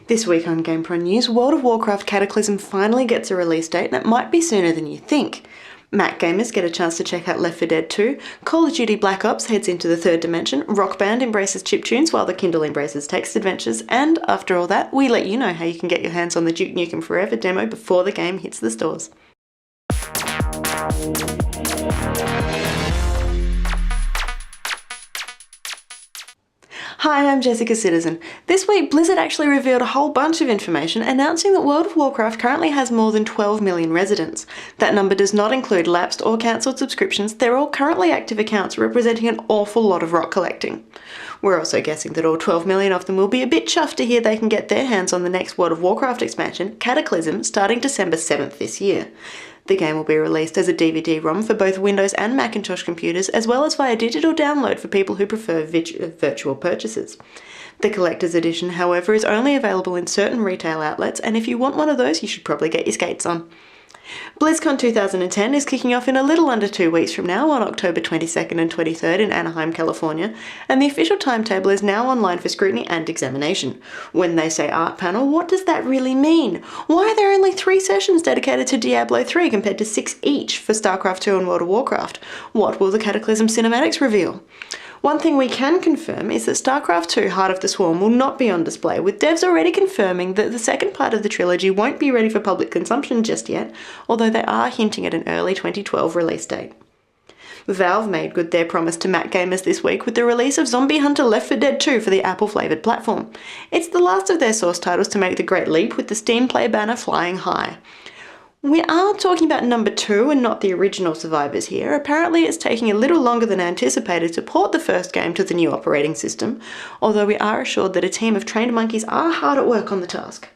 This week on GamePron News, World of Warcraft Cataclysm finally gets a release date, and it might be sooner than you think. Mac gamers get a chance to check out Left 4 Dead 2, Call of Duty Black Ops heads into the third dimension, Rock Band embraces chiptunes while the Kindle embraces text adventures, and after all that, we let you know how you can get your hands on the Duke Nukem Forever demo before the game hits the stores. Hi, I'm Jessica Citizen. This week, Blizzard actually revealed a whole bunch of information announcing that World of Warcraft currently has more than 12 million residents. That number does not include lapsed or cancelled subscriptions. They're all currently active accounts representing an awful lot of rock collecting. We're also guessing that all 12 million of them will be a bit chuffed to hear they can get their hands on the next World of Warcraft expansion, Cataclysm, starting December 7th this year. The game will be released as a DVD-ROM for both Windows and Macintosh computers, as well as via digital download for people who prefer virtual purchases. The Collector's Edition, however, is only available in certain retail outlets, and if you want one of those, you should probably get your skates on. BlizzCon 2010 is kicking off in a little under 2 weeks from now on October 22nd and 23rd in Anaheim, California, and the official timetable is now online for scrutiny and examination. When they say art panel, what does that really mean? Why are there only 3 sessions dedicated to Diablo 3 compared to 6 each for StarCraft 2 and World of Warcraft? What will the Cataclysm cinematics reveal? One thing we can confirm is that StarCraft 2 Heart of the Swarm will not be on display, with devs already confirming that the second part of the trilogy won't be ready for public consumption just yet, although they are hinting at an early 2012 release date. Valve made good their promise to Mac gamers this week with the release of Zombie Hunter Left 4 Dead 2 for the Apple-flavoured platform. It's the last of their source titles to make the great leap, with the Steam Play banner flying high. We are talking about number 2 and not the original survivors here. Apparently it's taking a little longer than anticipated to port the first game to the new operating system, although we are assured that a team of trained monkeys are hard at work on the task.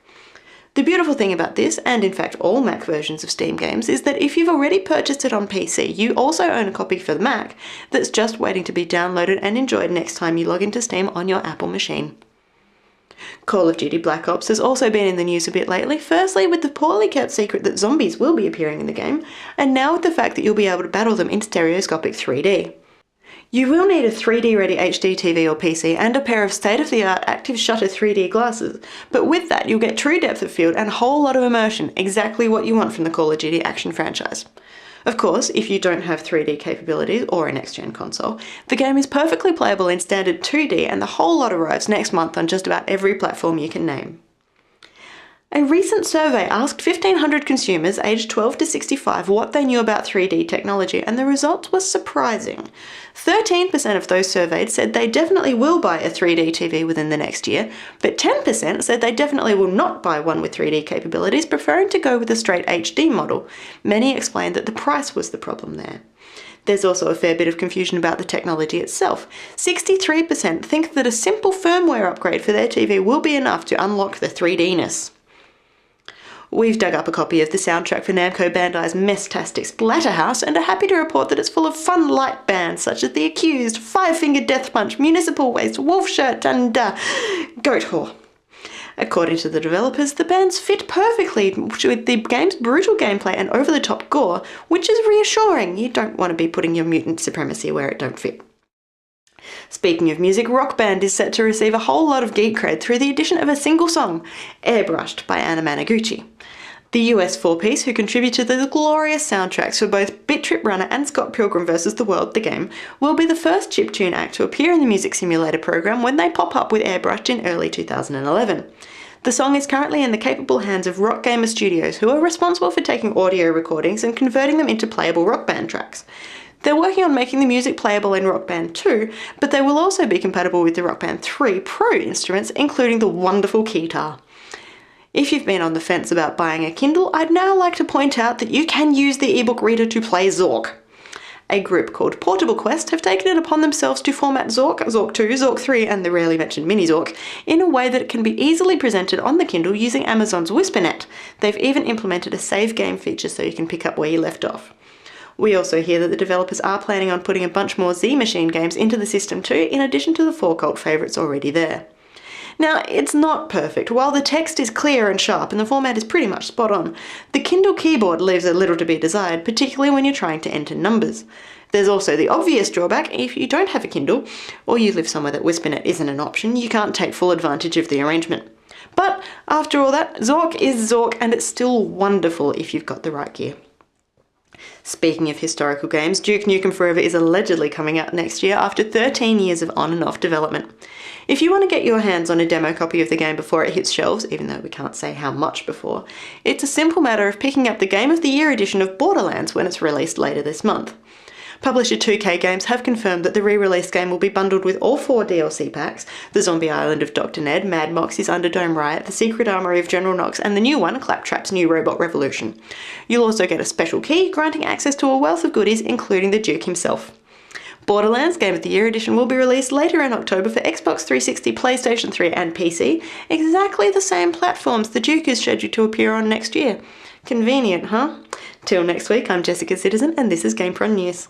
The beautiful thing about this, and in fact all Mac versions of Steam games, is that if you've already purchased it on PC, you also own a copy for the Mac that's just waiting to be downloaded and enjoyed next time you log into Steam on your Apple machine. Call of Duty Black Ops has also been in the news a bit lately, firstly with the poorly kept secret that zombies will be appearing in the game, and now with the fact that you'll be able to battle them in stereoscopic 3D. You will need a 3D-ready HD TV or PC and a pair of state-of-the-art active shutter 3D glasses, but with that you'll get true depth of field and a whole lot of immersion, exactly what you want from the Call of Duty action franchise. Of course, if you don't have 3D capabilities or a next-gen console, the game is perfectly playable in standard 2D, and the whole lot arrives next month on just about every platform you can name. A recent survey asked 1,500 consumers aged 12 to 65 what they knew about 3D technology, and the results were surprising. 13% of those surveyed said they definitely will buy a 3D TV within the next year, but 10% said they definitely will not buy one with 3D capabilities, preferring to go with a straight HD model. Many explained that the price was the problem there. There's also a fair bit of confusion about the technology itself. 63% think that a simple firmware upgrade for their TV will be enough to unlock the 3D-ness. We've dug up a copy of the soundtrack for Namco Bandai's mess-tastic Splatterhouse and are happy to report that it's full of fun light bands such as The Accused, Five Finger Death Punch, Municipal Waste, Wolf Shirt and Goat Whore. According to the developers, the bands fit perfectly with the game's brutal gameplay and over-the-top gore, which is reassuring. You don't want to be putting your mutant supremacy where it don't fit. Speaking of music, Rock Band is set to receive a whole lot of geek cred through the addition of a single song, Airbrushed by Anna Managuchi. The US four-piece, who contributed to the glorious soundtracks for both Bit Trip Runner and Scott Pilgrim vs. the World, the game, will be the first chiptune act to appear in the Music Simulator program when they pop up with Airbrushed in early 2011. The song is currently in the capable hands of Rock Gamer Studios, who are responsible for taking audio recordings and converting them into playable Rock Band tracks. They're working on making the music playable in Rock Band 2, but they will also be compatible with the Rock Band 3 Pro instruments, including the wonderful keytar. If you've been on the fence about buying a Kindle, I'd now like to point out that you can use the ebook reader to play Zork. A group called Portable Quest have taken it upon themselves to format Zork, Zork 2, Zork 3 and the rarely mentioned Mini Zork in a way that it can be easily presented on the Kindle using Amazon's WhisperNet. They've even implemented a save game feature so you can pick up where you left off. We also hear that the developers are planning on putting a bunch more Z-Machine games into the system too, in addition to the 4 cult favourites already there. Now, it's not perfect. While the text is clear and sharp and the format is pretty much spot on, the Kindle keyboard leaves a little to be desired, particularly when you're trying to enter numbers. There's also the obvious drawback: if you don't have a Kindle, or you live somewhere that WhisperNet isn't an option, you can't take full advantage of the arrangement. But after all that, Zork is Zork, and it's still wonderful if you've got the right gear. Speaking of historical games, Duke Nukem Forever is allegedly coming out next year after 13 years of on and off development. If you want to get your hands on a demo copy of the game before it hits shelves, even though we can't say how much before, it's a simple matter of picking up the Game of the Year edition of Borderlands when it's released later this month. Publisher 2K Games have confirmed that the re-release game will be bundled with all 4 DLC packs: the Zombie Island of Dr. Ned, Mad Mox's Underdome Riot, the Secret Armory of General Knox, and the new one, Claptrap's New Robot Revolution. You'll also get a special key, granting access to a wealth of goodies, including the Duke himself. Borderlands Game of the Year edition will be released later in October for Xbox 360, PlayStation 3 and PC, exactly the same platforms the Duke is scheduled to appear on next year. Convenient, huh? Till next week, I'm Jessica Citizen, and this is GamePron News.